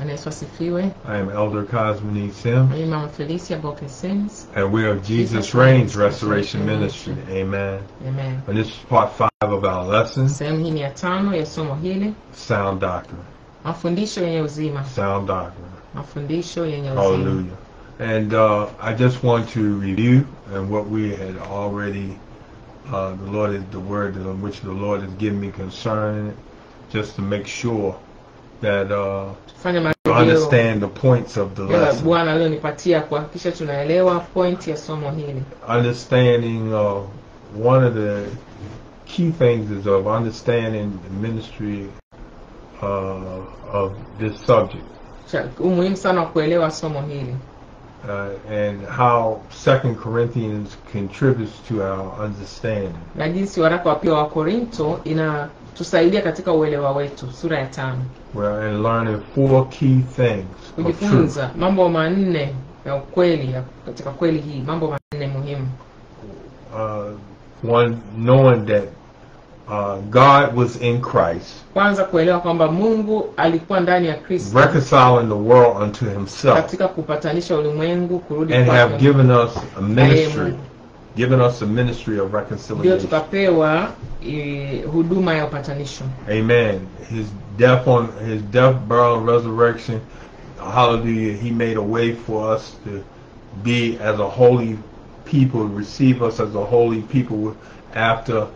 I am Elder Cosmini Sim. Mama Felicia Bokesins. And we are Jesus Reigns Restoration Ministry. Amen. Amen. And this is part 5 of our lesson. Sehemu hii ni ya 5 ya somo hili. Sound doctrine. Mafundisho yenye uzima. Sound doctrine. Mafundisho yenye uzima. Hallelujah. And I just want to review and what we had already, the Lord is the word in which the Lord has given me concerning it, just to make sure that to understand the points of the lesson. Bwana alionipatia kuhakikisha tunaelewa point ya somo hili. Understanding one of the key things is of understanding the ministry of this subject. Umuhimu sana kuelewa somo hili. And how 2 Corinthians contributes to our understanding. Na jinsi waraka wa pili wa Korinto inatusaidia katika uelewa wetu, sura ya 5. We're in learning 4 key things. Kujifunza mambo manne ya ukweli katika kweli hii, mambo manne muhimu. One, knowing that God was in Christ. Kwanza kuelewa kwamba Mungu alikuwa ndani ya Kristo. Reconciling the world unto himself. Katika kupatanisha ulimwengu kurudi kwake. And have given us a ministry. Given us a ministry of reconciliation. Ndio tukapewa huduma ya upatanisho. Amen. His death, burial, and resurrection. Hallelujah. He made a way for us to be as a holy people, receive us as a holy people. After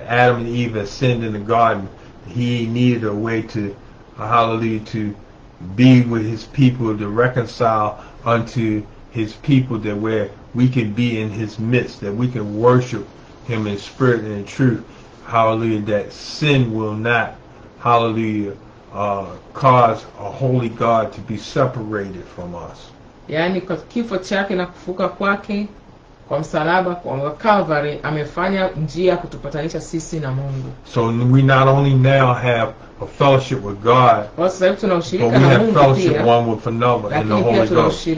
Adam and Eve had sinned in the garden, he needed a way to, hallelujah, to be with his people, to reconcile unto his people, that where we can be in his midst, that we can worship him in spirit and in truth. Hallelujah, that sin will not, hallelujah, cause a holy God to be separated from us. Yani kwa kifo chake na kufuka kwake kwa msalaba kwa Calvary amefanya njia kutupatanisha sisi na Mungu. So we not only now have a fellowship with God, but we have fellowship one with another in the Holy Ghost. He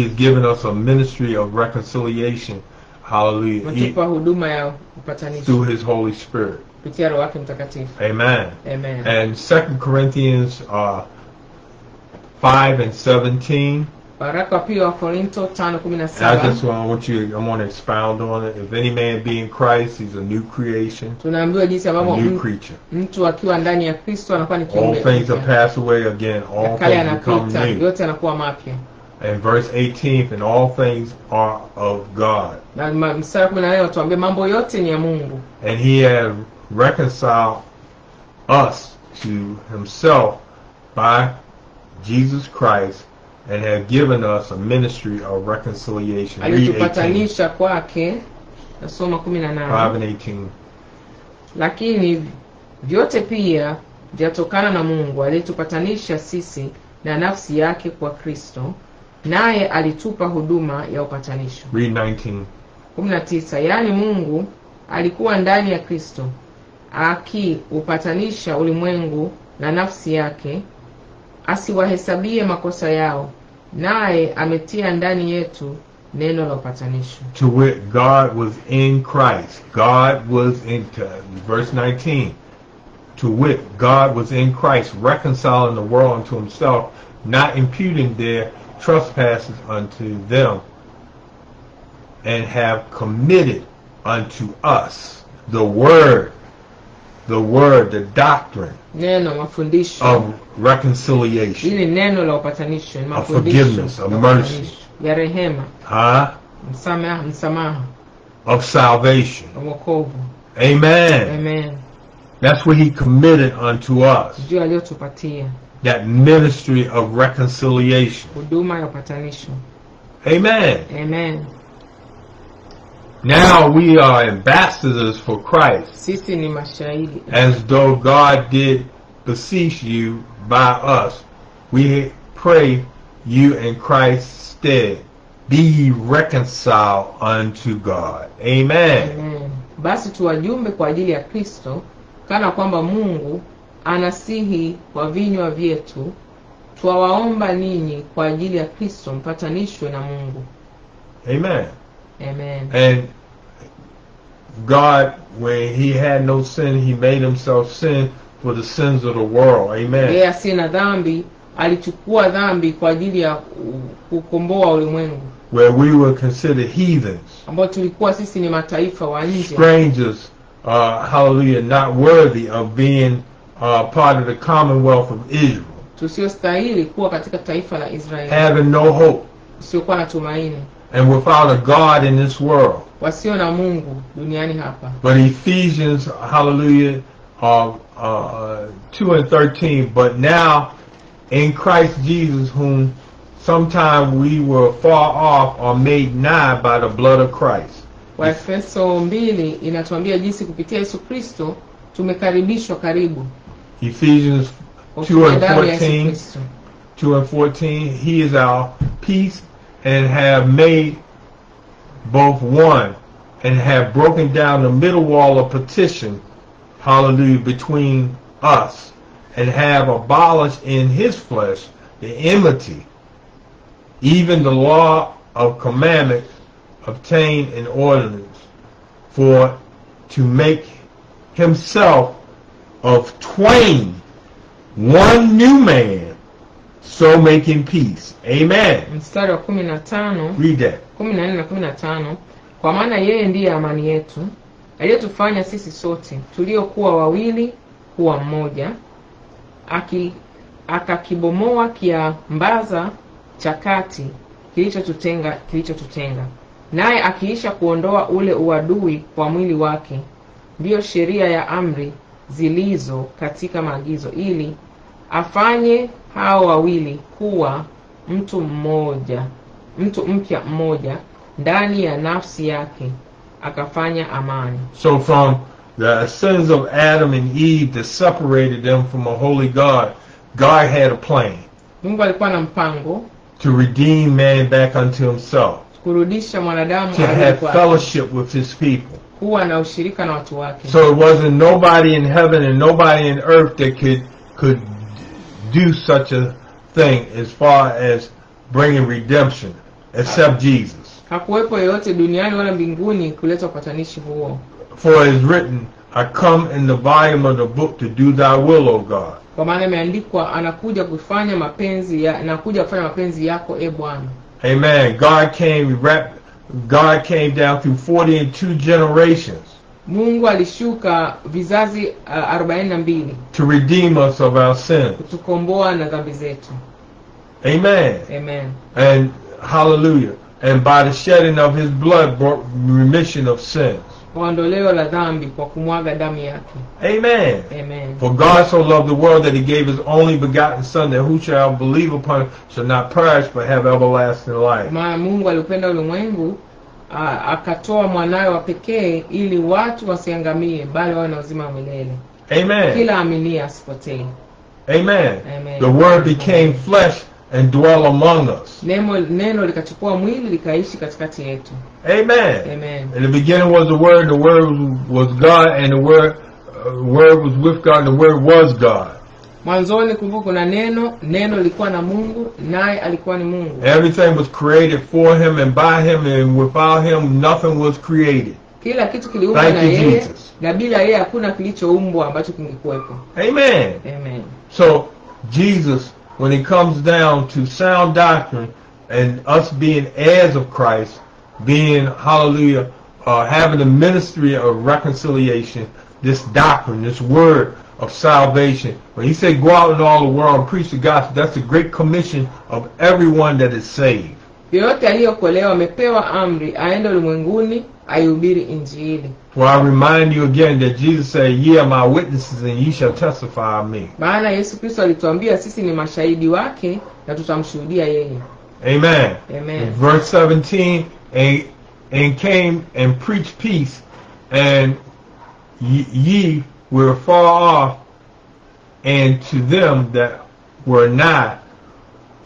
has given us a ministry of reconciliation. Hallelujah. Through his Holy Spirit. Amen. Amen. And 2 Corinthians 5 and 17. I just want to expound on it. If any man be in Christ, he's a new creation, a new creature. All things have passed away, again, all things become new. And verse 18, and all things are of God. And he has reconciled us to himself by Jesus Christ, and have given us a ministry of reconciliation. Read 18. 5 and 18. Lakini vyote pia vyatokana na Mungu aliyetupatanisha sisi na nafsi yake kwa Kristo, naye alitupa huduma ya upatanisho. Read 19. 19. Yani Mungu alikuwa ndani ya Kristo akiupatanisha ulimwengu na nafsi yake, asiwahesabie makosa yao, naye ametia ndani yetu neno la upatanisho. To wit, God was in Christ. God was in, verse 19. To wit, God was in Christ, reconciling the world unto himself, not imputing their trespasses unto them, and have committed unto us the word, the doctrine of reconciliation, of forgiveness, of mercy, of salvation. Amen. That's what he committed unto us. That ministry of reconciliation. Amen. Now we are ambassadors for Christ, as though God did beseech you by us. We pray you in Christ's stead, be ye reconciled unto God. Amen. Basi tuwajumbe kwa ajili ya Kristo, kana kwamba Mungu anasihi kwa vinywa vyetu, twawaomba ninyi kwa ajili ya Kristo mpatanishwe na Mungu. Amen. Amen. And God, when he had no sin, he made himself sin for the sins of the world. Amen. Yeye asiye na dhambi alichukua dhambi kwa ajili ya kukomboa ulimwengu. Where we were considered heathens, ambao tulikuwa sisi ni mataifa wa nje, strangers, hallelujah, not worthy of being part of the commonwealth of Israel, tusiostahili kuwa katika taifa la Israeli, having no hope, usiokuwa na tumaini, and without a God in this world. wasio na Mungu duniani hapa. But Ephesians, hallelujah, 2:13, but now in Christ Jesus, whom sometime we were far off, are made nigh by the blood of Christ. Waefeso 2 inatuambia jinsi kupitia Yesu Kristo tumekaribishwa karibu. Ephesians 2:14, he is our peace, and have made both one, and have broken down the middle wall of partition, hallelujah, between us, and have abolished in his flesh the enmity, even the law of commandments obtained in ordinance, for to make himself of twain one new man, so making peace. Amen. Mstari wa 15, read that. 14 na 15, kwa maana yeye ndiye amani yetu, aliyetufanya sisi sote tuliokuwa wawili kuwa mmoja, akakibomoa kiambaza cha kati kilichotutenga, naye akiisha kuondoa ule uadui kwa mwili wake, ndiyo sheria ya amri zilizo katika maagizo, ili afanye hao wawili kuwa mtu mpya mmoja ndani ya nafsi yake, akafanya amani. So from the sins of Adam and Eve that separated them from a holy God, God had a plan. Mungu alikuwa na mpango to redeem man back unto himself, kurudisha mwanadamu to have fellowship with his people, kuwa na ushirika na watu wake. So it wasn't nobody in heaven and nobody in earth that could do such a thing as far as bringing redemption except Jesus. Hakuwepo yeyote duniani wala mbinguni kuleta upatanishi huo. For it is written, I come in the volume of the book to do thy will, O God. Kwa maana imeandikwa, anakuja kufanya mapenzi yako, e Bwana. Amen. God came down through 42 generations. Mungu alishuka vizazi 42 to redeem us of our sins. Kutukomboa na dhambi zetu. Amen. Amen. And hallelujah. And by the shedding of his blood brought remission of sins. Ondoleo la dhambi kwa kumwaga damu yake. Amen. Amen. For God so loved the world that he gave his only begotten son, that who shall believe upon him shall not perish but have everlasting life. Maana Mungu alipenda ulimwengu akatoa mwanawe wa pekee ili watu wasiangamie bali wawe na uzima wa milele. Amen. Kila amini asipotee. Amen. Amen. The word became flesh and dwell among us. Neno likachukua mwili likaishi katikati yetu. Amen. Amen. In the beginning was the word was God, and the word was with God, and the word was God. Mwanzoni kumbuka kuna neno lilikuwa na Mungu, naye alikuwa ni Mungu. Everything was created for him and by him, and without him nothing was created. Kila kitu kiliumbwa na yeye, na bila yeye hakuna kilichoumbwa ambacho kingekuwepo. Amen. Amen. So Jesus, when he comes down to sound doctrine and us being heirs of Christ, being, hallelujah, having the ministry of reconciliation, this doctrine, this word of salvation. When he said go out in all the world and preach the gospel, that's the great commission of everyone that is saved. Yote aliyokolewa amepewa amri aende ulimwenguni aihubiri injili. Well, I remind you again that Jesus said, ye are my witnesses and ye shall testify of me. Maana Yesu Kristo alituambia sisi ni mashahidi wake na tutamshuhudia yeye. Amen. Amen. In verse 17, and came and preached peace, and ye were far off, and to them that were not,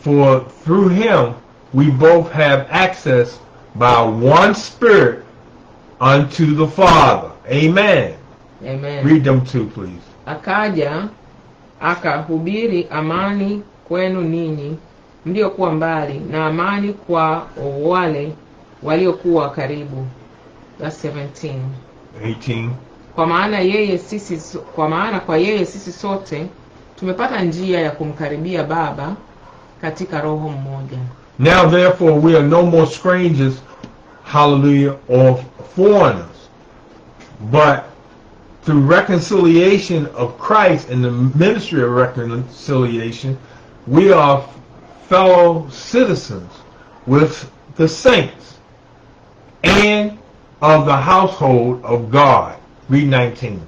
for through him we both have access by one Spirit unto the Father. Amen. Amen. Read them too, please. Akaja akahubiri amani kwenu ninyi mliokuwa mbali, na amani kwa wale waliokuwa karibu. That's 17. 18. kwa maana kwa yeye sisi sote tumepata njia ya kumkaribia Baba katika roho mmoja. Now therefore we are no more strangers, hallelujah, or foreigners, but through reconciliation of Christ and the ministry of reconciliation, we are fellow citizens with the saints and of the household of God. Read 19.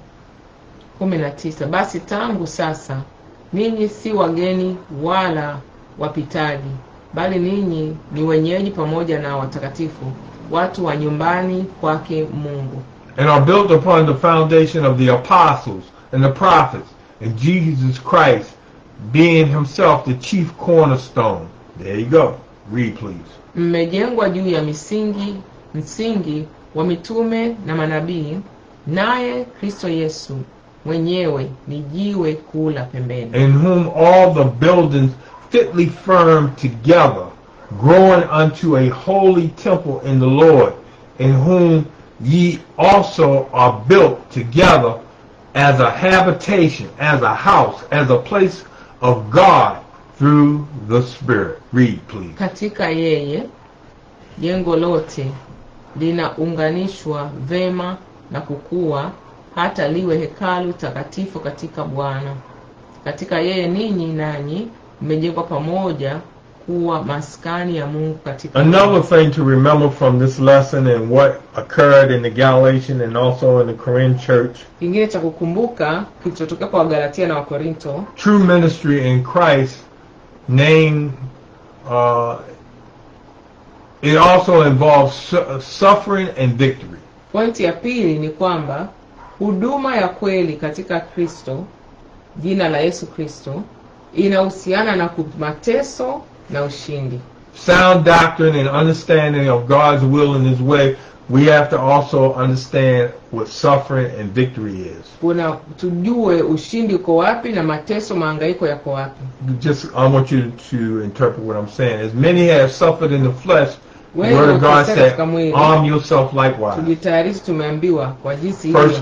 19. Basi tangu sasa ninyi si wageni wala wapitaji, bali ninyi ni wenyeji pamoja na watakatifu, watu wa nyumbani kwake Mungu. And are built upon the foundation of the apostles and the prophets, and Jesus Christ being himself the chief cornerstone. There you go. Read please. Mmejengwa juu ya msingi wa mitume na manabii, naye Kristo Yesu mwenyewe ni jiwe kuu la pembeni. In whom all the buildings fitly firm together, growing unto a holy temple in the Lord, in whom ye also are built together as a habitation, as a house, as a place of God through the Spirit. Read, please. Katika yeye jengo lote linaunganishwa vema na kukua hata liwe hekalu takatifu katika Bwana. Katika yeye ninyi nanyi mmejengwa pamoja kuwa maskani ya Mungu katika. Another thing to remember from this lesson and what occurred in the Galatian and also in the Corinth church. Kingine cha kukumbuka kilichotokea kwa Galatia na Wakorinto. True ministry in Christ it also involves suffering and victory. Pointi ya pili ni kwamba huduma ya kweli katika Kristo, jina la Yesu Kristo, inahusiana na mateso na ushindi. Sound doctrine and understanding of God's will and his way, we have to also understand what suffering and victory is. Kuna tujue ushindi uko wapi na mateso mahangaiko yako wapi. I want you to interpret what I'm saying. As many have suffered in the flesh, the word of God said, arm yourself likewise. 1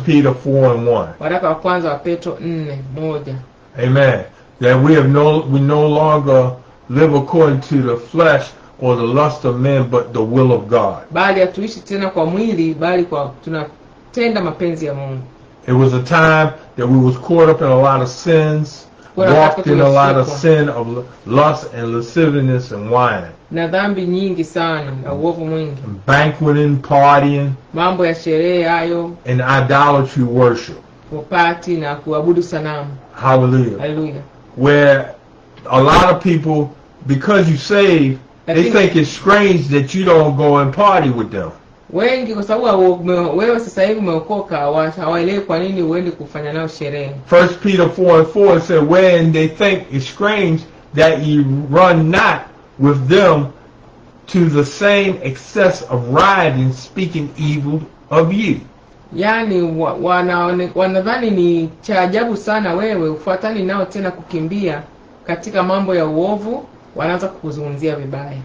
Peter 4:1. Waraka wa kwanza wa Petro 4:1. Amen. That we no longer live according to the flesh or the lust of men, but the will of God. Bali hatuishi tena kwa mwili, bali kwa tunatenda mapenzi ya Mungu. It was a time that we was caught up in a lot of sins, walked in a lot of sin of lust and lasciviousness and wine. Na dhambi nyingi sana na uovu mwingi. Banqueting, partying, mambo ya sherehe hayo, and idolatry worship. Kupati na kuabudu sanamu. Hallelujah. Hallelujah. Where a lot of people, because you saved, they think it's strange that you don't go and party with them. Wengi kwa sababu wewe sasa hivi umeokoka hawaelewi kwa nini uende kufanya nao sherehe. 1 Peter 4:4 said, when they think it's strange that you run not with them to the same excess of riding, speaking evil of you. Yani wanadhani ni cha ajabu sana wewe ufuatani nao tena kukimbia katika mambo ya uovu, wanaanza kukuzungumzia vibaya.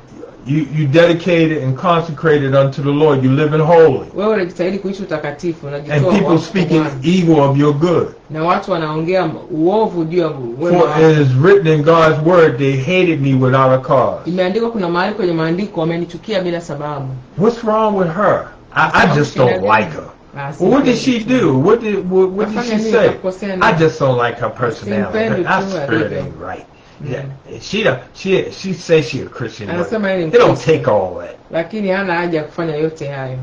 You dedicated and consecrated unto the Lord. You live in holy. Wewe unajitahidi kuishi utakatifu, unajitoa. And people speaking evil of your good. Na watu wanaongea uovu juu ya wewe. For it is written in God's word, they hated me without a cause. Imeandikwa kuna mahali kwenye maandiko wamenichukia bila sababu. What's wrong with her? I just don't like her. Well, what did she do? What did she say? I just don't like her personality. Her spirit ain't right. Yeah, she says she a Christian. It don't take all that. Lakini hana haja kufanya yote hayo.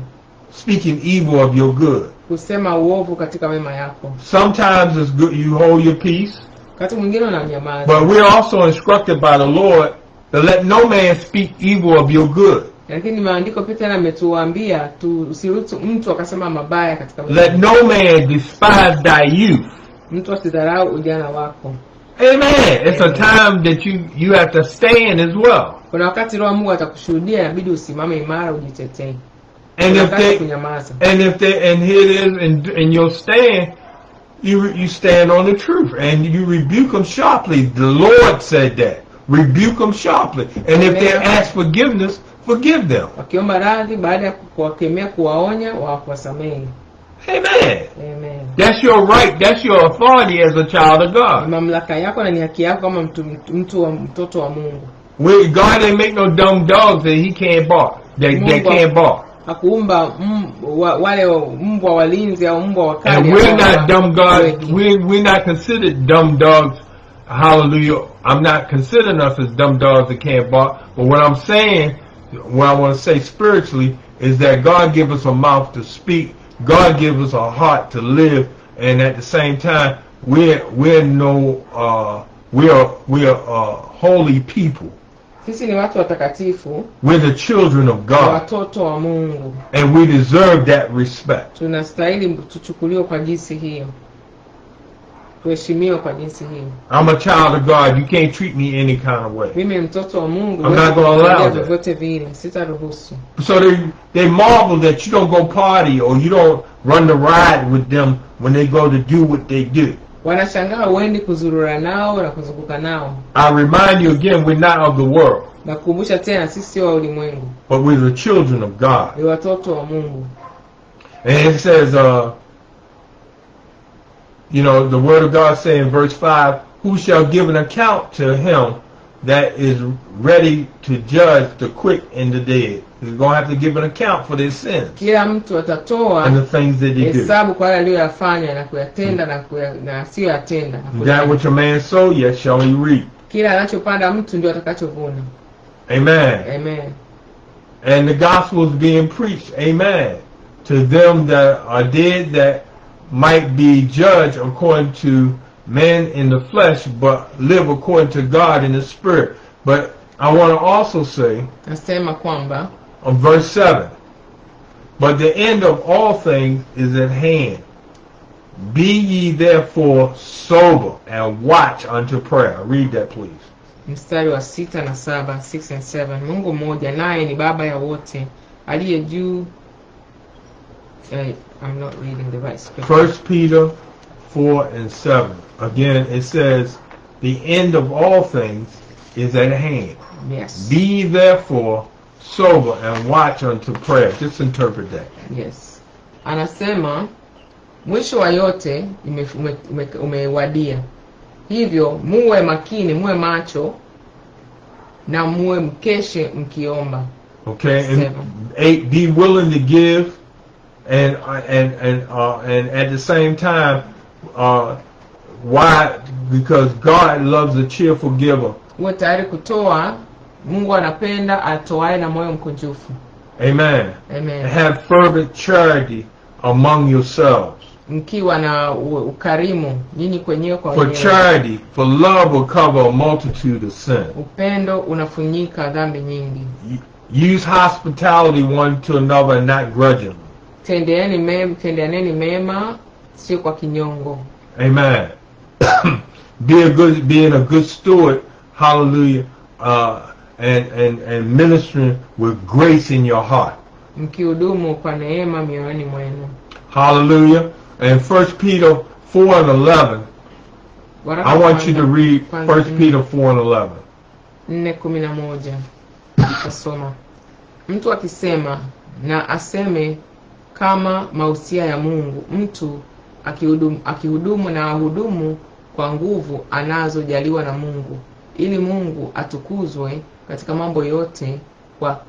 Speaking evil of your good. Kusema uovu katika mema yako. Sometimes it's good you hold your peace. Wakati mwingine unanyamaza. But we're also instructed by the Lord to let no man speak evil of your good. Lakini maandiko pia tena ametuambia usiruhusu mtu akasema mabaya katika mema. Let no man despise thy youth. Mtu asidharau ujana wako. Amen. It's a time that you have to stand as well. Kuna wakati Roho Mungu atakushuhudia inabidi usimame imara ujitetee. And here it is in your stand, you stand on the truth and you rebuke them sharply. The Lord said that. Rebuke them sharply. And if they ask forgiveness, forgive them. Wakiomba radhi baada ya kuwakemea kuwaonya wasamehe. Amen. Amen. That's your right. That's your authority as a child of God. Mamlaka yako na ni haki yako kama mtoto wa Mungu. God didn't make no dumb dogs that he can't bark. That can't bark. Hakuumba wale mbwa walinzi au mbwa wakali. And we're not dumb gods. We're not considered dumb dogs. Hallelujah. I'm not considering us as dumb dogs that can't bark. But what I'm saying, what I want to say spiritually, is that God gives us a mouth to speak. God gives us a heart to live, and at the same time, we're holy people. Sisi ni watu watakatifu. We're the children of God. Watoto wa Mungu. And we deserve that respect. Tunastahili tuchukuliwe kwa jinsi hiyo. Tuheshimiwe kwa jinsi hiyo. I'm a child of God. You can't treat me any kind of way. Mimi mtoto wa Mungu. I'm not going to allow that. Vyote vile sitaruhusu. So they marvel that you don't go party or you don't run the ride with them when they go to do what they do. Wanashangaa uendi kuzurura nao na kuzunguka nao. I remind you again, we're not of the world. Nakumbusha tena sisi sio wa ulimwengu. But we're the children of God. Ni watoto wa Mungu. And it says, you know, the word of God say in verse 5, who shall give an account to him that is ready to judge the quick and the dead? He's going to have to give an account for their sins. Kila mtu atatoa and the things that he do. Hesabu kwa yale aliyoyafanya na kuyatenda na asiyoyatenda. That which a man sow, yes shall he reap. Kila anachopanda mtu ndio atakachovuna. Amen. Amen. And the gospel is being preached, amen, to them that are dead, that might be judged according to men in the flesh, but live according to God in the spirit. But I want to also say, nasema kwamba, on verse 7, but the end of all things is at hand. Be ye therefore sober and watch unto prayer. Read that, please. Mstari wa 6 na 7, 6 and 7. Mungu mmoja naye ni baba ya wote, aliye juu. I'm not reading the right scripture. 1 Peter 4 and 7. Again, it says, the end of all things is at hand. Yes. Be therefore sober and watch unto prayer. Just interpret that. Yes. Anasema, mwisho wa yote umewadia. Hivyo, muwe makini, muwe macho, na muwe mkeshe mkiomba. Okay, and 8, be willing to give, and at the same time, why? Because God loves a cheerful giver. Uwe tayari kutoa, Mungu anapenda atoaye na moyo mkunjufu. Amen. Amen. Have fervent charity among yourselves. Mkiwa na ukarimu nyinyi kwenyewe kwa wenyewe. For charity, for love will cover a multitude of sins. Upendo unafunika dhambi nyingi. Use hospitality one to another and not grudgingly. Tendeaneni mema, sio kwa kinyongo. Amen. Being a good steward, hallelujah, and ministering with grace in your heart. Mkihudumu kwa neema mioyoni mwenu. Hallelujah. And 1 Peter 4 and 11. I want you to read 1 Peter 4 and 11. 4:11. Tasoma. Mtu akisema na aseme kama mausia ya Mungu, mtu akihudumu na ahudumu kwa nguvu anazojaliwa na Mungu, ili Mungu atukuzwe katika mambo yote kwa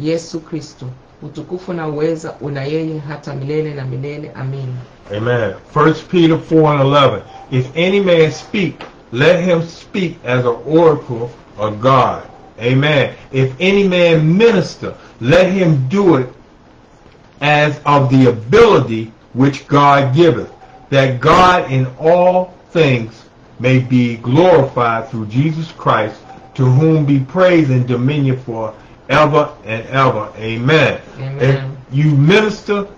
Yesu Kristo. Utukufu na uweza una yeye hata milele na milele. Amen. Amen. 1 Peter 4 and 11. If any man speak, let him speak as an oracle of God. Amen. If any man minister, let him do it as of the ability which God giveth, that God in all things may be glorified through Jesus Christ, to whom be praise and dominion for ever and ever. Amen. Amen. If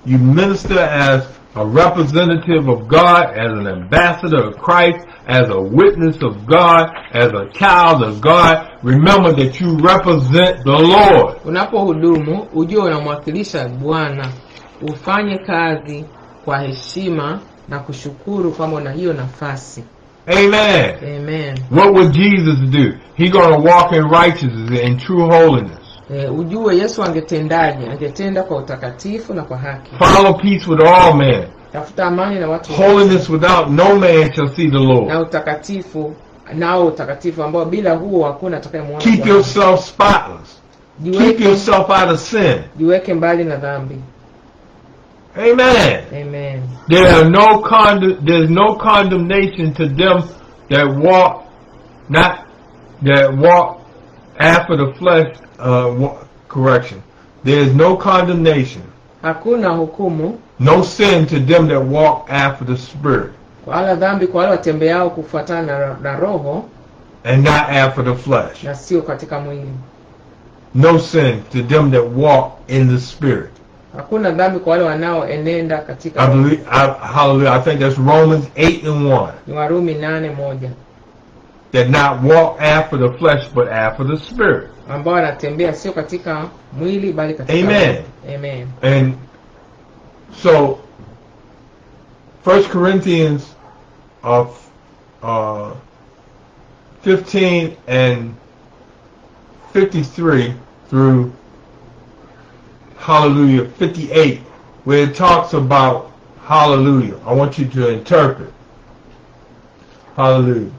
you minister as a representative of God, as an ambassador of Christ, as a witness of God, as a child of God. Remember that you represent the Lord. Unapohudumu ujue unamwakilisha Bwana. Ufanye kazi kwa heshima na kushukuru kwamba una hiyo nafasi. Amen. Amen. What would Jesus do? He going to walk in righteousness and true holiness. Ujue Yesu angetendaje? Angetenda kwa utakatifu na kwa haki. Follow peace with all men, tafuta amani na watu Holiness without no man shall see the na Lord. utakatifu, nao utakatifu ambao bila huo hakuna atakayemwona Keep Bwana. yourself spotless. Keep Jiweke, yourself out of sin. jiweke mbali na dhambi. Amen. Amen. There's no condemnation to them that walk after the flesh. Correction. There is no condemnation, Hakuna hukumu no sin to them that walk after the Spirit, wala dhambi kwa wale watembeao kufuatana na roho and not after the flesh. na sio katika mwili. No sin to them that walk in the Spirit. Hakuna dhambi kwa wale wanaoenenda katika I roho. believe. Hallelujah. I think that's Romans 8:1. Ni Warumi 8:1, That not walk after the flesh, but after the Spirit. ambao wanatembea sio katika mwili bali katika Amen. roho. Amen. And so, 1 Corinthians 15 and 53 through, hallelujah, 58, where it talks about, hallelujah. I want you to interpret. Hallelujah.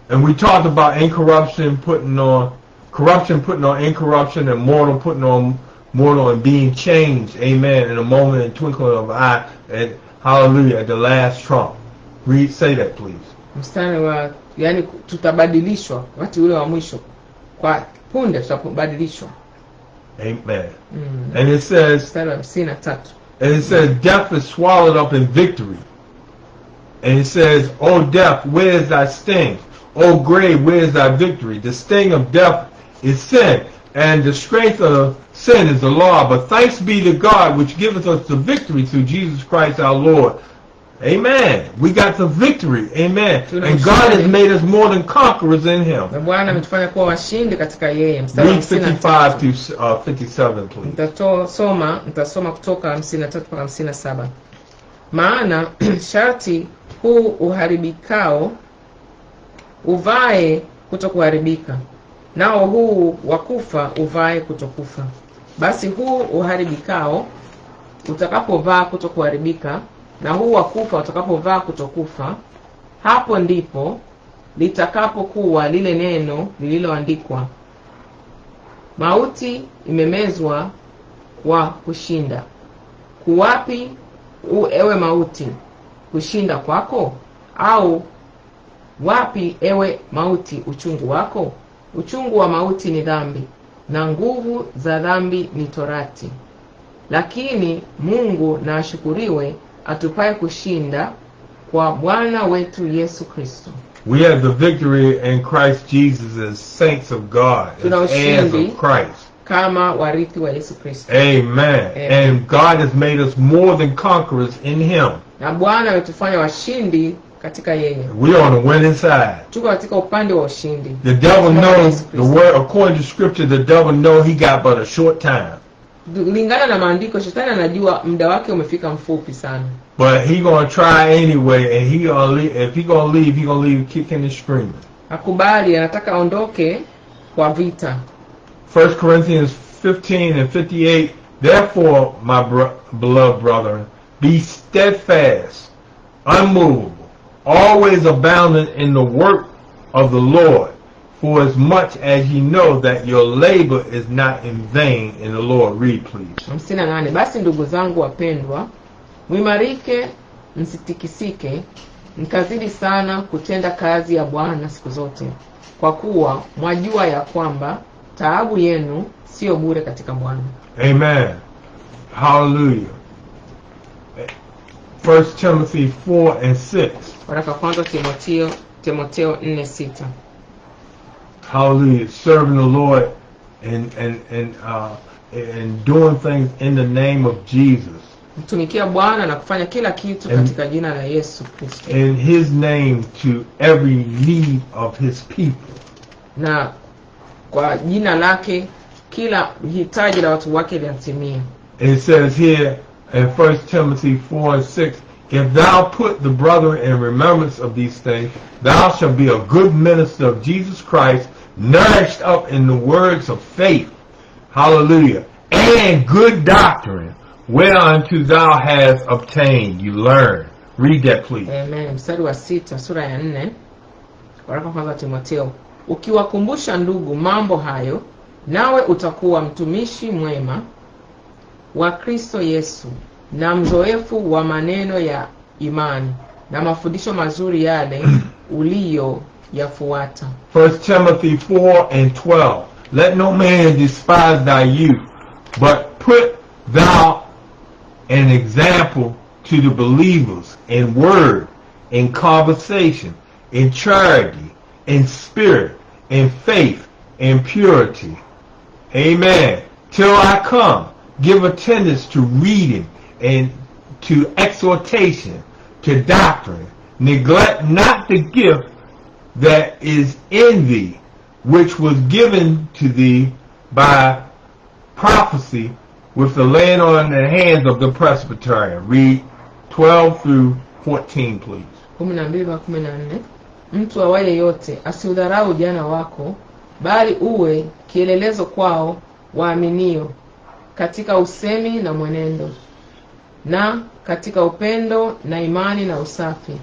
And we talked about corruption putting on incorruption, and mortal putting on mortal, and being changed, amen, in a moment and twinkling of an eye, and hallelujah, at the last trump. Say that, please. Mstari wa yani tutabadilishwa wakati ule wa mwisho, kwa punde tutabadilishwa. Amen. And it says, Mstari wa 53, and it says, death is swallowed up in victory. And it says, O death, where is thy sting? O grave, where is thy victory? The sting of death is sin, and the strength of sin is the law. But thanks be to God, which giveth us the victory through Jesus Christ our Lord. Amen. We got the victory. Amen. And God has made us more than conquerors in Him. na Bwana ametufanya kuwa washindi katika yeye. Mstari wa Read 55 to 57, please. Nitasoma kutoka 53 mpaka 57. Maana sharti huu uharibikao uvae kutokuharibika, nao huu wakufa uvae kutokufa. Basi huu uharibikao utakapovaa kutokuharibika, na huu wakufa utakapovaa kutokufa, hapo ndipo litakapokuwa lile neno lililoandikwa, mauti imemezwa kwa kushinda. Kuwapi ewe mauti kushinda kwako? Au wapi ewe mauti uchungu wako? Uchungu wa mauti ni dhambi, na nguvu za dhambi ni torati. Lakini Mungu na ashukuriwe, atupaye kushinda kwa Bwana wetu Yesu Kristo. We have the victory in Christ Jesus as saints of God, as heirs of Christ. Kama warithi wa Yesu Kristo. Amen. And God has made us more than conquerors in Him. Na Bwana ametufanya washindi katika yeye. We are on the winning side. Tuko katika upande wa ushindi. The devil knows, the word, according to Scripture, the devil knows he got but a short time. Lingana na maandiko, shetani anajua muda wake umefika mfupi sana. But he gonna try anyway, and he gonna leave. If he gonna leave kicking and screaming. Akubali, anataka aondoke kwa vita. 1 Corinthians 15 and 58. Therefore, my beloved brethren, be steadfast, unmovable, always abounding in the work of the Lord, for as much as ye know that your labor is not in vain in the Lord. Read, please. 58. Basi ndugu zangu wapendwa, mwimarike, msitikisike, mkazidi sana kutenda kazi ya Bwana siku zote, kwa kuwa mwajua ya kwamba taabu yenu sio bure katika Bwana. Amen. Hallelujah. 1 Timothy 4 and 6. Waraka kwanza Timotheo 4:6. Hallelujah. Serving the Lord and doing things in the name of Jesus. Mtumikia Bwana na kufanya kila kitu katika jina la Yesu Kristo. In His name to every need of His people. Na kwa jina lake kila hitaji la watu wake liatimie. It says here in 1 Timothy 4 and 6, if thou put the brethren in remembrance of these things, thou shalt be a good minister of Jesus Christ, nourished up in the words of faith, hallelujah, and good doctrine, whereunto thou hast obtained. You learn. Read that, please. Amen. Mstari wa 6 sura ya 4 waraka kwanza Timotheo. Ukiwakumbusha ndugu mambo hayo, nawe utakuwa mtumishi mwema wa Kristo Yesu na mzoefu wa maneno ya imani na mafundisho mazuri yale uliyo yafuata. 1 Timothy 4:12. Let no man despise thy youth, but put thou an example to the believers in word, in conversation, in charity, in spirit, in faith, in purity. Amen. Till I come, give attendance to reading and to exhortation, to doctrine. Neglect not the gift that is in thee, which was given to thee by prophecy with the laying on the hands of the presbyterian. Read 12 through 14, please. 12-14. Mtu awaye yote asiudharau ujana wako, bali uwe kielelezo kwao waaminio katika usemi na mwenendo, na katika upendo na imani na usafi.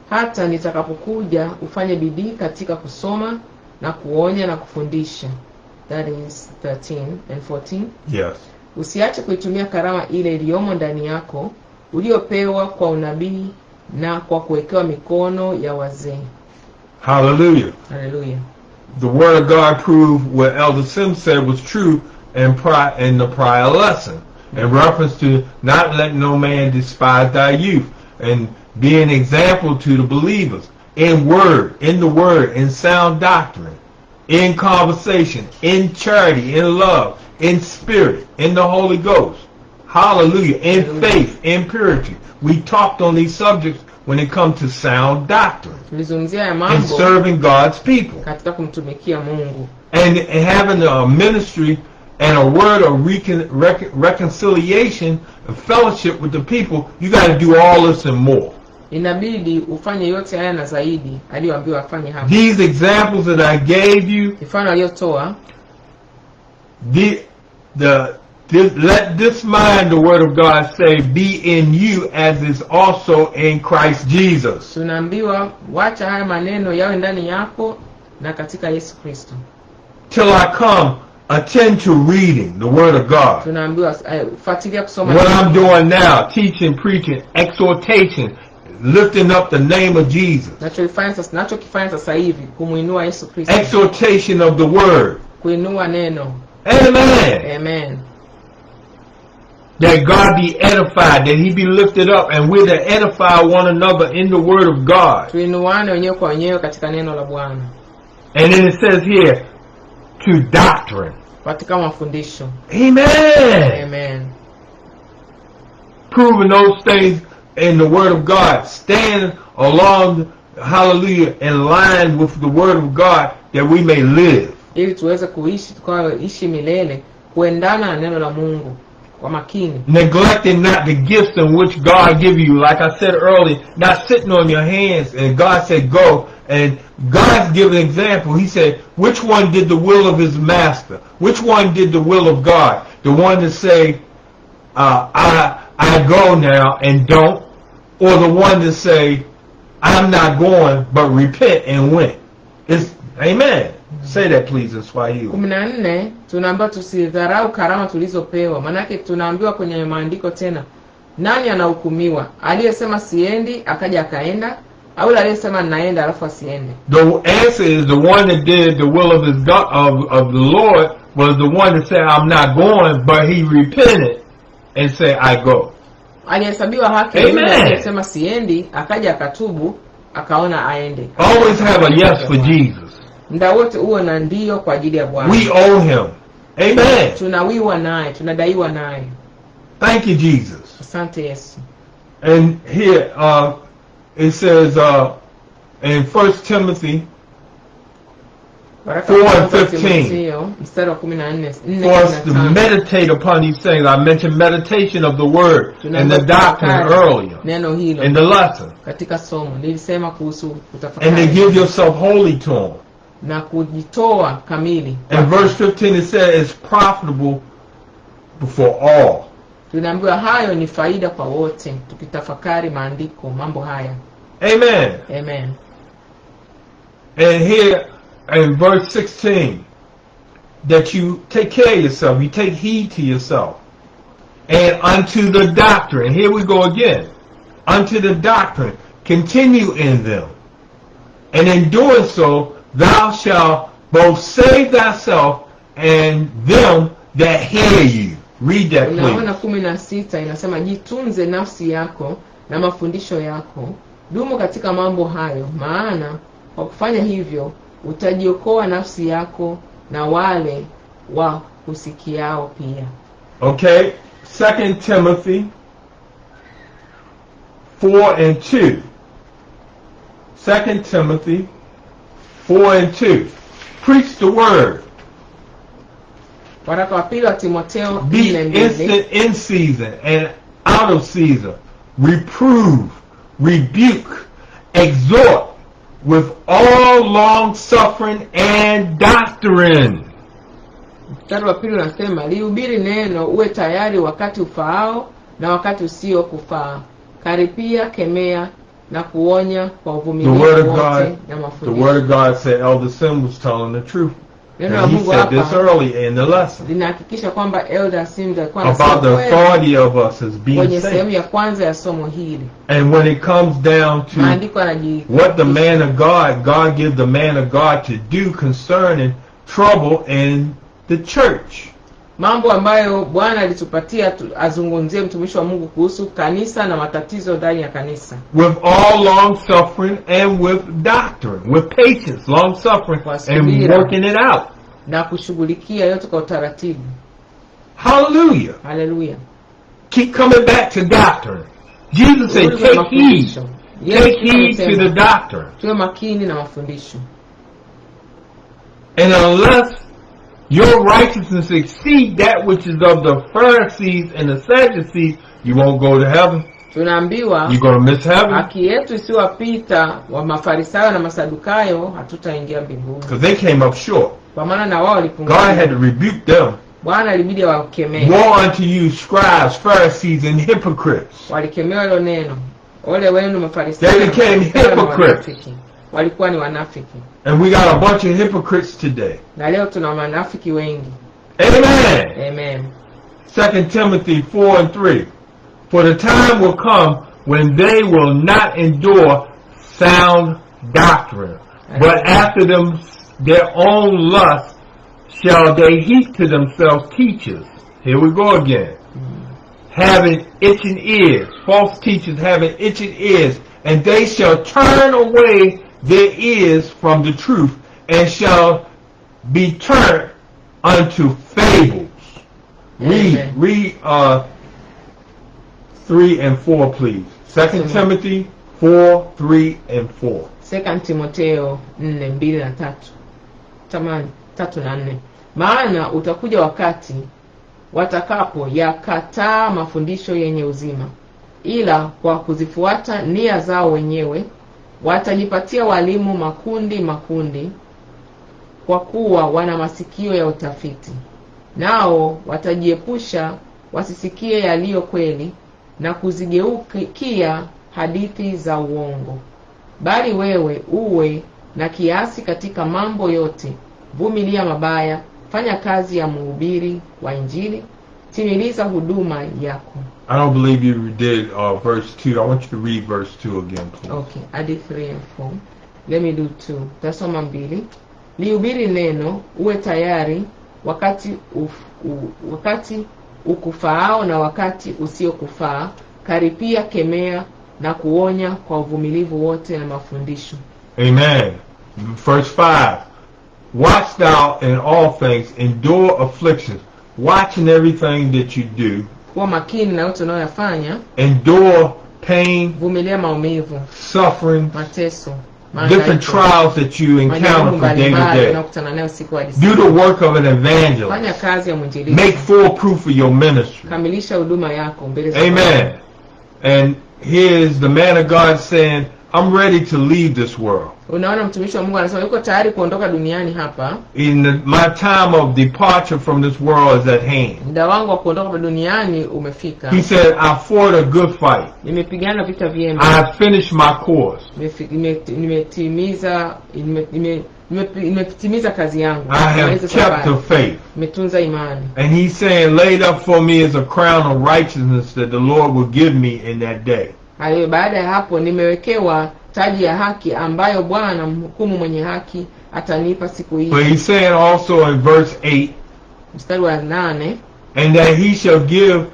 Hata nitakapokuja ufanye bidii katika kusoma na kuonya na kufundisha. That is 13 and 14. Yes. Usiache kuitumia karama ile iliyomo ndani yako, uliopewa kwa unabii na kwa kuwekewa mikono ya wazee. Hallelujah. Hallelujah. The word of God proved what Elder Sim said was true in the prior lesson, in reference to not letting no man despise thy youth, and be an example to the believers in word, in the word, in sound doctrine, in conversation, in charity, in love, in spirit, in the Holy Ghost. Hallelujah. In faith, in purity. We talked on these subjects when it comes to sound doctrine and serving God's people katika kumtumikia Mungu, and having a ministry and a word of reconciliation and fellowship with the people. You got to do all this and more. Inabidi ufanye yote haya na zaidi aliyoambiwa afanye hapa. These examples that I gave you, mfano aliyotoa, let this mind, the word of God say, be in you as is also in Christ Jesus. Tunaambiwa wacha haya maneno yawe ndani yako na katika Yesu Kristo. Till I come, attend to reading the word of God. Tunaambiwa fuatilia kusoma. What I'm doing now, teaching, preaching, exhortation, lifting up the name of Jesus. Nachokifanya sasa hivi kumuinua Yesu Kristo. Exhortation of the word. Kuinua neno. Amen. Amen. That God be edified, that he be lifted up, and we're to edify one another in the word of God. Tuinuane wenyewe kwa wenyewe katika neno la Bwana. And then it says here, to doctrine. Katika mafundisho. Amen. Amen. Proving those things in the word of God. Stand along, hallelujah, in line with the word of God, that we may live. Ili tuweze kuishi, tukaishi milele kuendana na neno la Mungu kwa makini. Neglecting not the gifts in which God give you, like I said earlier, not sitting on your hands and God said go, and God's given an example. He said, which one did the will of his master? Which one did the will of God? The one that say, I go now and don't, or the one that say, I'm not going but repent and went? It's, amen. Say that please in Swahili. 14 tunaambiwa tusidharau karama tulizopewa. Manake tunaambiwa kwenye maandiko tena, nani anahukumiwa? Aliyesema siendi akaja akaenda, au aliyesema naenda alafu asiende? The answer is the one that did the will of his God, of the Lord, was the one that said I'm not going, but he repented and said I go. Alihesabiwa haki yule aliyesema siendi akaja akatubu akaona aende. Always have a yes for Jesus. Muda wote uwe na ndio kwa ajili ya Bwana. We owe him. Amen. Tunawiwa naye, tunadaiwa naye. Thank you, Jesus. Asante Yesu. And here it says in 1 Timothy 4:15, for us to meditate upon these things. I mentioned meditation of the word and the doctrine earlier in the lesson. Katika somo nilisema kuhusu kutafakari. And to give yourself wholly to him. Na kujitoa kamili. In verse 15 it says it's profitable for all. Tunaambiwa hayo ni faida kwa wote tukitafakari maandiko mambo haya. Amen. Amen. And here in verse 16, that you take care of yourself, you take heed to yourself, and unto the doctrine, here we go again, unto the doctrine, continue in them, and in doing so, thou shalt both save thyself and them that hear you. Read that, please. Unaona 16 inasema jitunze nafsi yako na mafundisho yako, dumu katika mambo hayo, maana kwa kufanya hivyo utajiokoa nafsi yako na wale wa kusikiao pia. Okay, 2 Timothy 4:2. 2 Timothy 4:2. Preach the word. Waraka wa pili wa Timotheo Be 4:2. instant in season and out of season. Reprove, rebuke, exhort with all long suffering and doctrine. Mstari wa pili unasema lihubiri neno, uwe tayari wakati ufaao na wakati usio kufaa. Karipia, kemea na kuonya kwa uvumilivu wote na mafundisho. The word of God said Elder Sim was telling the truth. Neno And he Mungu said this hapa early in the lesson linahakikisha kwamba Elder Sim alikuwa about the authority of us as being kwenye sehemu saved. ya kwanza ya somo hili. And when it comes down to Maandiko what the man of God gives the man of God to do concerning trouble in the church. Mambo ambayo Bwana alitupatia azungumzie mtumishi wa Mungu kuhusu kanisa na matatizo ndani ya kanisa. With all long suffering and with doctrine, with patience, long suffering and working it out. Na kushughulikia yote kwa utaratibu. Hallelujah. Hallelujah. Keep coming back to doctrine. Jesus said take heed. Take heed to the doctrine. Tuwe makini na mafundisho. And unless your righteousness exceed that which is of the Pharisees and the Sadducees, you won't go to heaven. Tunaambiwa You're going to miss heaven. haki yetu isiwapita wa Mafarisayo na Masadukayo, hatutaingia mbinguni. Because they came up short. Kwa maana na wao walipungua. God had to rebuke them. Bwana ilibidi wakemee. Woe unto you, scribes, Pharisees, and hypocrites. Walikemewa hilo neno. Ole wenu Mafarisayo. They became hypocrites. Walikuwa ni wanafiki. And we got a bunch of hypocrites today. Na leo tuna wanafiki wengi. Amen. Amen. 2 Timothy 4:3. For the time will come when they will not endure sound doctrine, but after them their own lust shall they heap to themselves teachers. Here we go again. Having itching ears, false teachers having itching ears, and they shall turn away their ears from the truth, and shall be turned unto fables. Read 3 and 4, please. 2 Timothy 4, 3 and 4. 2 Timotheo 4:2 na 3. Tamani 3 na 4. Maana utakuja wakati watakapo yakataa mafundisho yenye uzima, ila kwa kuzifuata nia zao wenyewe watajipatia walimu makundi, kwa kuwa wana masikio ya utafiti. Nao watajiepusha wasisikie yaliyo kweli na kuzigeukia hadithi za uongo. Bali wewe uwe na kiasi katika mambo yote, vumilia mabaya, fanya kazi ya mhubiri wa Injili, timiliza huduma yako. I don't believe you did verse 2. I want you to read verse 2 again, please. Okay, I did 3 and 4. Let me do 2. Tasoma 2. Lihubiri neno, uwe tayari wakati ukufaao na wakati usio kufaa. Karipia, kemea na kuonya kwa uvumilivu wote na mafundisho. Amen. Verse 5. Watch thou in all things, endure afflictions. Watch in everything that you do. Kuwa makini na yote unayofanya. Endure pain, vumilia maumivu, suffering, mateso, different trials that you encounter from day to day. Do the work of an evangelist. Fanya kazi ya mwinjilisti. Make full proof of your ministry. Kamilisha huduma yako mbele za Amen. And here's the man of God saying, I'm ready to leave this world. Unaona, mtumishi wa Mungu anasema yuko tayari kuondoka duniani hapa. My time of departure from this world is at hand. Muda wangu wa kuondoka duniani umefika. He said, I fought a good fight. Nimepigana vita vyema. I have finished my course. Nimetimiza kazi yangu. I have kept the faith. Nimetunza imani. And he's saying, laid up for me is a crown of righteousness that the Lord will give me in that day. Hayo baada ya hapo nimewekewa taji ya haki ambayo Bwana mhukumu mwenye haki atanipa siku hiyo. But he's saying also in verse 8, mstari wa 8, and that he shall give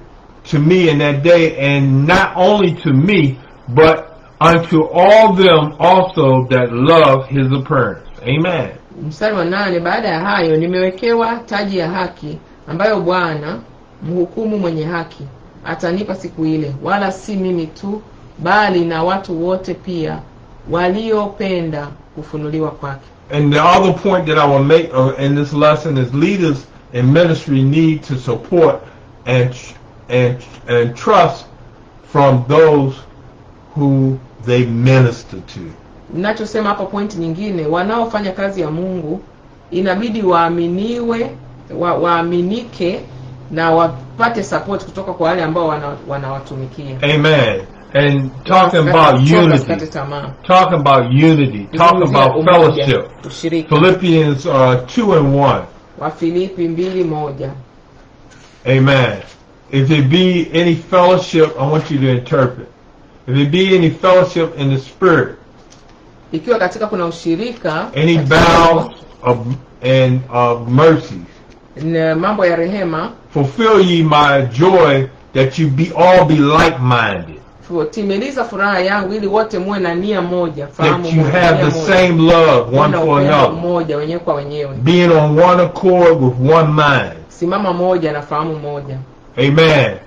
to me in that day, and not only to me, but unto all them also that love his appearance. Amen. Mstari wa 8, baada ya hayo nimewekewa taji ya haki ambayo Bwana mhukumu mwenye haki atanipa siku ile, wala si mimi tu, bali na watu wote pia waliopenda kufunuliwa kwake. And the other point that I will make in this lesson is leaders in ministry need to support and trust from those who they minister to. Ninachosema hapa point nyingine, wanaofanya kazi ya Mungu inabidi waaminike na wapate support kutoka kwa wale ambao wanawatumikia. Amen. And talking about unity, talking about fellowship. Philippians 2:1. Wafilipi 2:1. Amen. If there be any fellowship, I want you to interpret. If there be any fellowship in the Spirit, ikiwa katika kuna ushirika, any vows of mercies, mambo ya rehema, fulfill ye my joy, that you all be like-minded. Timiliza furaha yangu ili wote muwe na nia moja, fahamu that you have the same love one for another, moja wenyewe kwa wenyewe, being on one accord with one mind, simama moja na fahamu moja. Amen.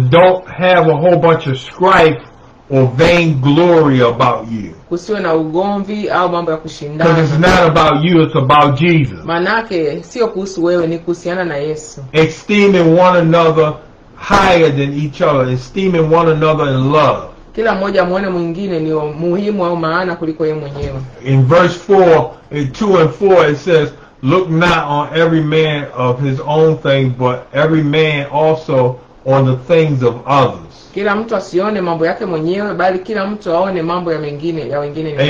Don't have a whole bunch of strife or vain glory about you. Kusiwe na ugomvi au mambo ya kushindana. Because it's not about you, it's about Jesus. Manake sio kuhusu wewe, ni kuhusiana na Yesu. Esteeming one another higher than each other, esteeming one another in love. Kila mmoja muone mwingine ni muhimu au maana kuliko yeye mwenyewe. In verse 4, 2 and 4 it says, look not on every man of his own thing, but every man also on the things of others. Kila mtu asione mambo yake mwenyewe, bali kila mtu aone mambo ya wengine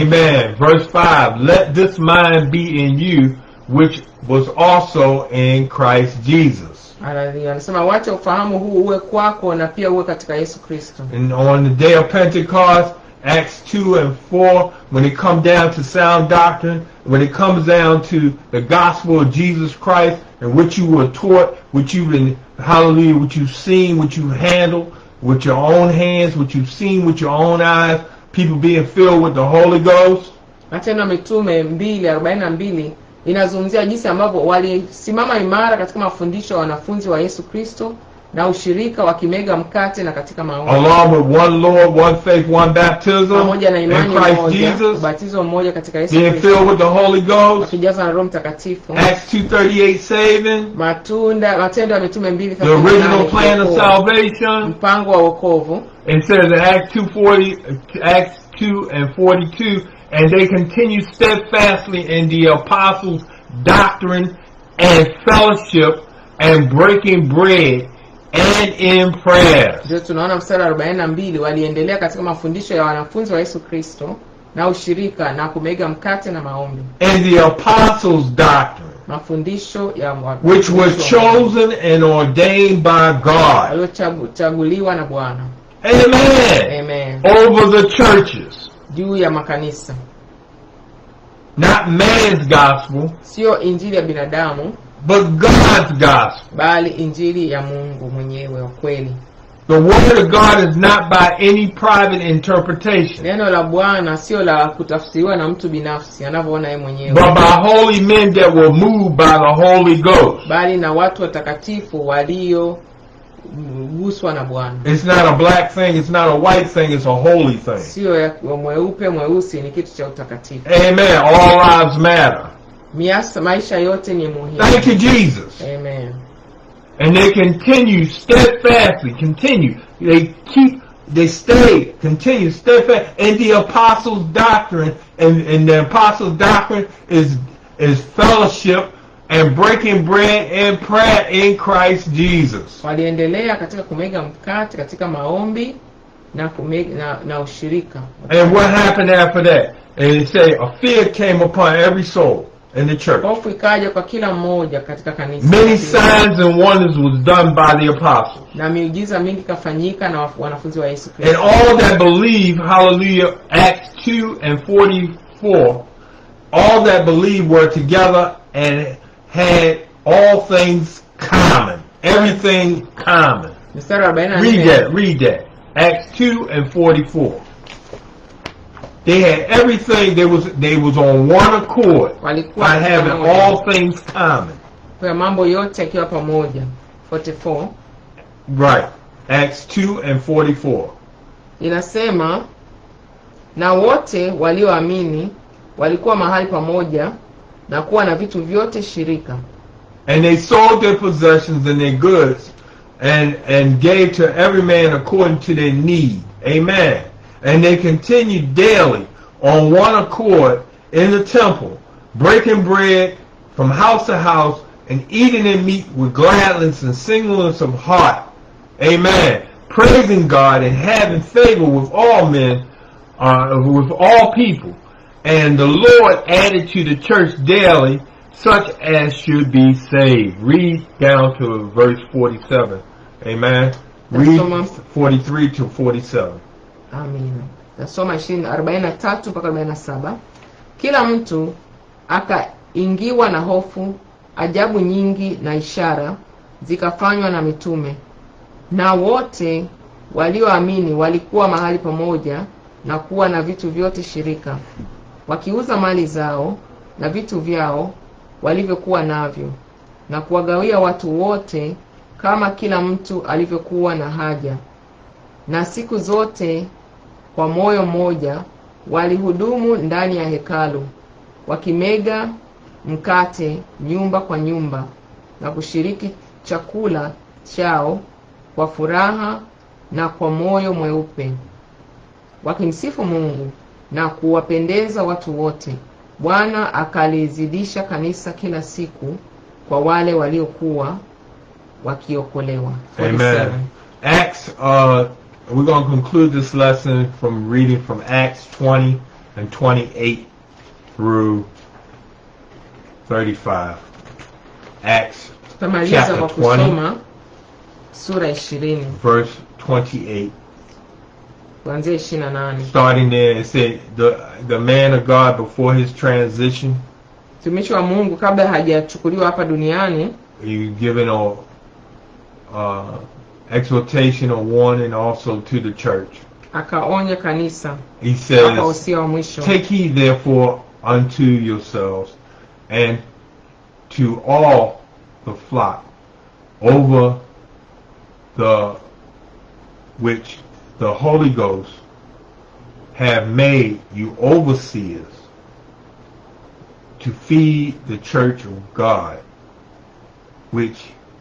Amen. Verse 5, let this mind be in you, which was also in Christ Jesus. Anasema wacha ufahamu huu uwe kwako na pia uwe katika Yesu Kristo. And on the day of Pentecost, Acts 2 and 4, when it comes down to sound doctrine, when it comes down to the gospel of Jesus Christ and what you were taught, what you've been, hallelujah, what you've seen, what you handled with your own hands, what you've seen with your own eyes, people being filled with the Holy Ghost. Matendo ya Mitume 2:42 inazungumzia jinsi ambavyo walisimama imara katika mafundisho ya wanafunzi wa Yesu Kristo na ushirika wakimega mkate na katika maombi. Along with one Lord, one faith, one baptism pamoja na imani moja, ubatizo mmoja katika Yesu Kristo. Being filled with the Holy Ghost. Wakijazwa na Roho Mtakatifu. Acts 2:38 saving. Matendo ya Mitume 2:38. The original plan of salvation. Mpango wa wokovu. It says in Acts 2:42, and they continue steadfastly in the apostles' doctrine and fellowship and breaking bread and in prayers. Ndio tunaona mstari 42, waliendelea katika mafundisho ya wanafunzi wa Yesu Kristo na ushirika na kumega mkate na maombi. And the apostles' doctrine, mafundisho ya which was chosen and ordained by God, waliochaguliwa na Bwana. Amen. Amen. Over the churches. Juu ya makanisa. Not man's gospel, sio injili ya binadamu, but God's gospel, bali injili ya Mungu mwenyewe wa kweli. The word of God is not by any private interpretation, neno la Bwana sio la kutafsiriwa na mtu binafsi anavyoona yeye mwenyewe, but by holy men that were moved by the Holy Ghost, bali na watu watakatifu walio guswa na Bwana. It's not a black thing, it's not a white thing, it's a holy thing. Sio ya mweupe mweusi, ni kitu cha utakatifu. Amen. All lives matter. Maisha yote ni muhimu. Thank you, Jesus. Amen. And they continue steadfastly, they keep they stayed, continued, steadfast in the apostles' doctrine, and the apostles' doctrine is fellowship and breaking bread and prayer in Christ Jesus. Waliendelea katika kumega mkate, katika maombi na ushirika. And what happened after that? And it say a fear came upon every soul in the church. Hofu ikaja kwa kila mmoja katika kanisa. Many signs and wonders was done by the apostles. Na miujiza mingi kafanyika na wanafunzi wa Yesu And Kristo. all that believe, hallelujah, Acts 2:44, all that believe were together and had all things common. Everything common. Mstari wa 44. Read that. Acts 2:44. They had everything. They was on one accord Walikuwa by having pamoja. all things common. Kwa mambo yote yakiwa pamoja. 44 Right. Acts 2:44. inasema, na wote walioamini walikuwa mahali pamoja na kuwa na vitu vyote shirika. And they sold their possessions and their goods and gave to every man according to their need. Amen. And they continued daily on one accord in the temple, breaking bread from house to house and eating their meat with gladness and singleness of heart. Amen. Praising God and having favor with all men, with all people. And the Lord added to the church daily such as should be saved. Read down to verse 47. Amen. Read 43 to 47. Amina. Nasoma 43 mpaka 47. Kila mtu akaingiwa na hofu, ajabu nyingi na ishara zikafanywa na mitume. Na wote walioamini walikuwa mahali pamoja na kuwa na vitu vyote shirika, wakiuza mali zao na vitu vyao walivyokuwa navyo, na kuwagawia watu wote kama kila mtu alivyokuwa na haja. Na siku zote kwa moyo mmoja walihudumu ndani ya hekalu, wakimega mkate nyumba kwa nyumba, na kushiriki chakula chao kwa furaha na kwa moyo mweupe, wakimsifu Mungu na kuwapendeza watu wote. Bwana akalizidisha kanisa kila siku kwa wale waliokuwa wakiokolewa. Amen. Acts, we're going to conclude this lesson from reading from Acts 20 and 28 through 35. Acts Tutamaliza kwa chapter 20, kusoma sura 20 verse 28. kuanzia 28. Starting there, it said, the man of God before his transition, Mtumishi wa Mungu kabla hajachukuliwa hapa duniani, he given a exhortation or warning also to the church. akaonya kanisa. He Hapa says, usia wa mwisho. take heed therefore unto yourselves and to all the flock over the which the Holy Ghost have made you overseers to feed the church of God, which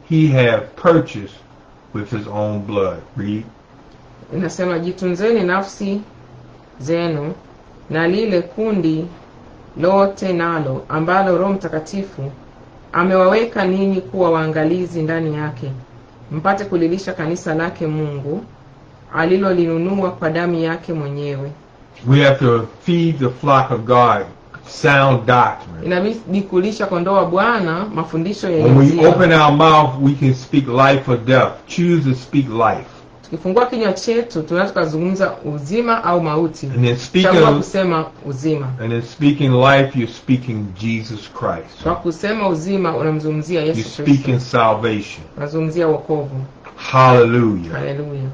he have purchased with his own blood. Read. Inasema, jitunzeni nafsi zenu na lile kundi lote nalo ambalo Roho Mtakatifu amewaweka ninyi kuwa waangalizi ndani yake, mpate kulilisha kanisa lake Mungu alilolinunua kwa damu yake mwenyewe. We have to feed the flock of God sound doctrine. Inabidi kulisha kondoo wa Bwana mafundisho ya When we Injili. open our mouth, we can speak life or death. Choose to speak life. Tukifungua kinywa chetu tunaweza kuzungumza uzima au mauti. And then Chagua kusema uzima. speaking life, you're speaking Jesus Christ. Kwa kusema uzima unamzungumzia You're Yesu speaking Kristo. salvation. Unazungumzia wokovu. Hallelujah. Haleluya.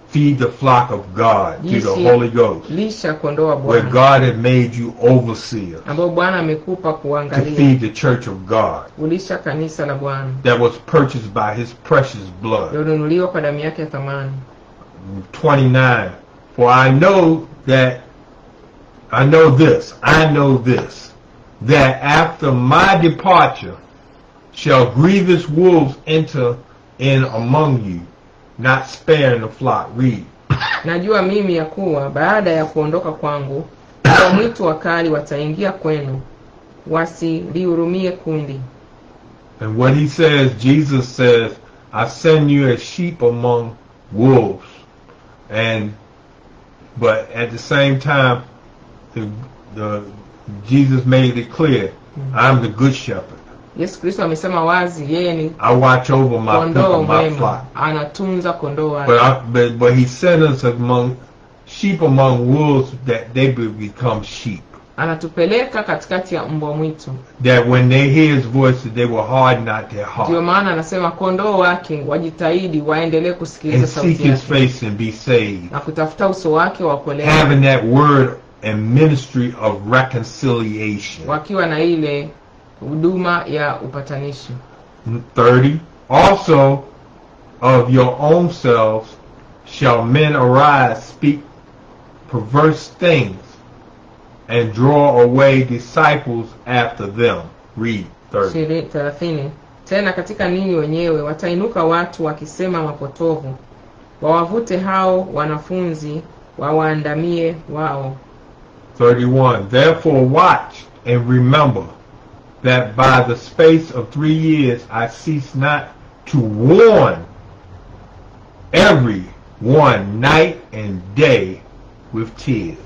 Feed the flock of God through the Holy Ghost, Lisha kondoo wa where Bwana God has made you overseers ambao Bwana amekupa to kuangalia. feed the church of God Ulisha kanisa la Bwana that was purchased by his precious blood. lililonunuliwa kwa damu yake ya thamani. 29. For I know this, that after my departure shall grievous wolves enter in among you, not sparing the flock. Read. Najua mimi ya kuwa baada ya kuondoka kwangu mbwa mwitu wakali wataingia kwenu, wasilihurumie kundi. And what he says, Jesus says, I send you as sheep among wolves. But at the same time, Jesus made it clear, I'm the good shepherd. Yesu Kristo amesema wazi yeye ni I watch over my kondoo people, my mwema, flock. anatunza kondoo wake. But he sent us among sheep among wolves, that they will become sheep. Anatupeleka katikati ya mbwa mwitu. That when they hear his voice, they will harden not their Ndio heart. maana anasema kondoo wake wajitahidi waendelee kusikiliza And seek sauti his yake face and be saved. na kutafuta uso wake waokolewe, Having that word and ministry of reconciliation. wakiwa na ile huduma ya upatanishi. 30. Also of your own selves shall men arise, speak perverse things, and draw away disciples after them. Read 30. 30. Tena katika ninyi wenyewe watainuka watu wakisema mapotovu, wawavute hao wanafunzi wawaandamie wao. 31. Therefore watch and remember that by the space of 3 years I cease not to warn every one night and day with tears.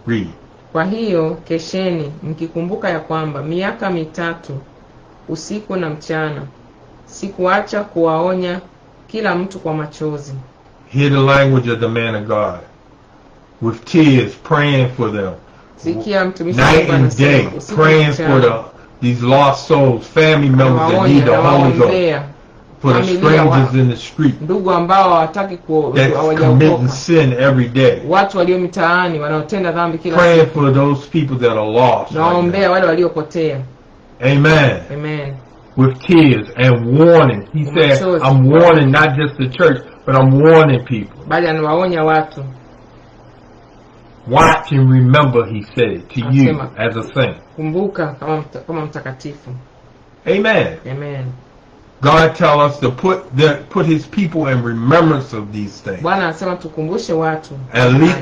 Read. Kwa hiyo kesheni mkikumbuka ya kwamba miaka 3 usiku na mchana sikuacha kuwaonya kila mtu kwa machozi. Hear the language of the man of God. With tears, praying for them. Sikia mtumishi Night Mungu and day, anasema usiku na praying for mchana, these lost souls, family members that need the Holy Ghost. nawaombea For the familia strangers in the street ndugu ambao hawataki that's committing hawajaokoka, sin every day. watu walio mitaani wanaotenda dhambi kila Praying siku. for those people that are lost. Right Nawaombea wale waliopotea. now. Amen. Amen. With tears and warning. He said, I'm warning not just the church, but I'm warning people. Bali anawaonya watu. Watch and remember, he said to you Asema, as a saint. kumbuka kama mtakatifu. Amen. Amen. God tell us to put his people in remembrance of these things. Bwana anasema tukumbushe watu. At least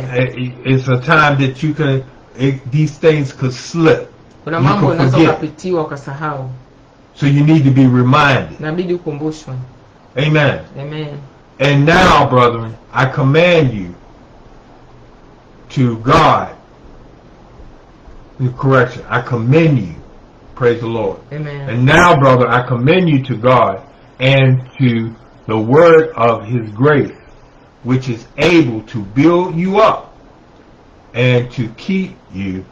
it's a time that you can, these things could slip. Kuna You mambo can unaweza forget. ukapitiwa ukasahau. So you need to be reminded. Inabidi ukumbushwe. Amen. Amen. And now, brethren, I command you to God. Correction. I commend you. Praise the Lord. Amen. And now, brother, I commend you to God and to the word of his grace, which is able to build you up and to keep you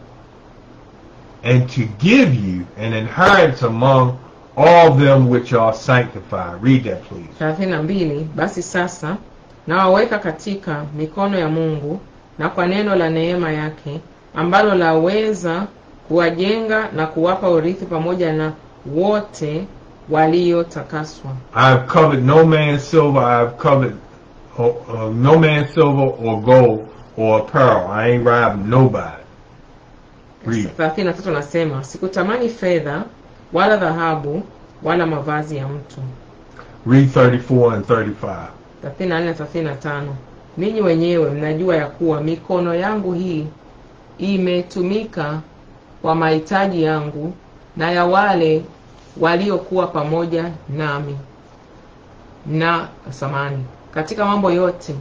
and to give you an inheritance among all them which are sanctified. Read that, please. 32. Basi sasa nawaweka katika mikono ya Mungu na kwa neno la neema yake ambalo laweza kuwajenga na kuwapa urithi pamoja na wote waliotakaswa. I have covered no man's silver. I have covered no man's silver or gold or apparel. I ain't robbed nobody. Read. 33 nasema sikutamani fedha wala dhahabu wala mavazi ya mtu. Read 34 and 35. 34-35. Ninyi wenyewe mnajua ya kuwa mikono yangu hii imetumika kwa mahitaji yangu na ya wale waliokuwa pamoja nami na samani. Katika mambo yote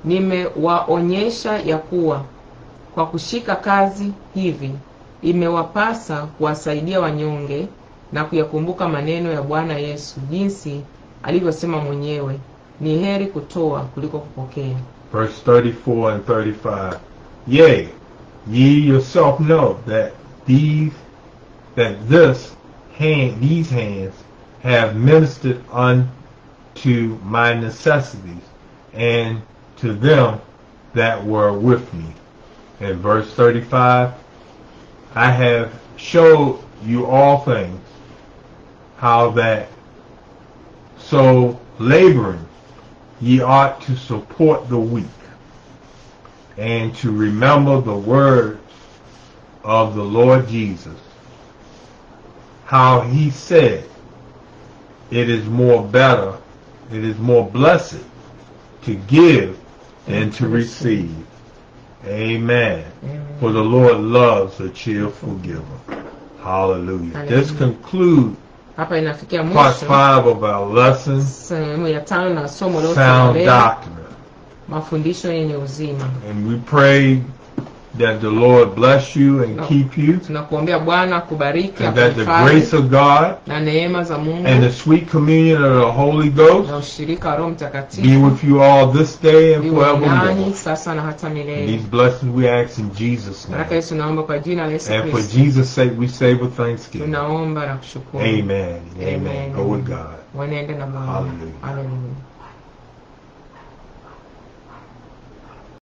nimewaonyesha ya kuwa kwa kushika kazi hivi imewapasa kuwasaidia wanyonge na kuyakumbuka maneno ya Bwana Yesu jinsi alivyosema mwenyewe, ni heri kutoa kuliko kupokea. Verse 34 and 35. Yea, ye yourself know that these hands have ministered unto my necessities and to them that were with me. In verse 35, I have showed you all things, how that so laboring ye ought to support the weak, and to remember the words of the Lord Jesus, how he said, it is more blessed to give than to receive. Amen. Amen. For the Lord loves a cheerful giver. Hallelujah. Hallelujah. This concludes Hapa inafikia part mwisho 5 of our lesson, sehemu ya 5 na somo lote Sound la leo, Doctrine. mafundisho yenye uzima. And we pray that the Lord bless you and keep you, Tunakuombea Bwana kubariki, and that the akuhifadhi, grace of God na neema za Mungu and the sweet communion of the Holy Ghost na ushirika wa Roho be Mtakatifu with you all this day and viwe nanyi forevermore. sasa na hata And milele. these blessings we ask in Jesus' Baraka name. Yesu naomba kwa jina la Yesu And for Kristo. Jesus' sake we say with thanksgiving. Tunaomba na kushukuru. Amen. Amen. Amen. Go with God. Wanende na Bwana. Hallelujah. Hallelujah.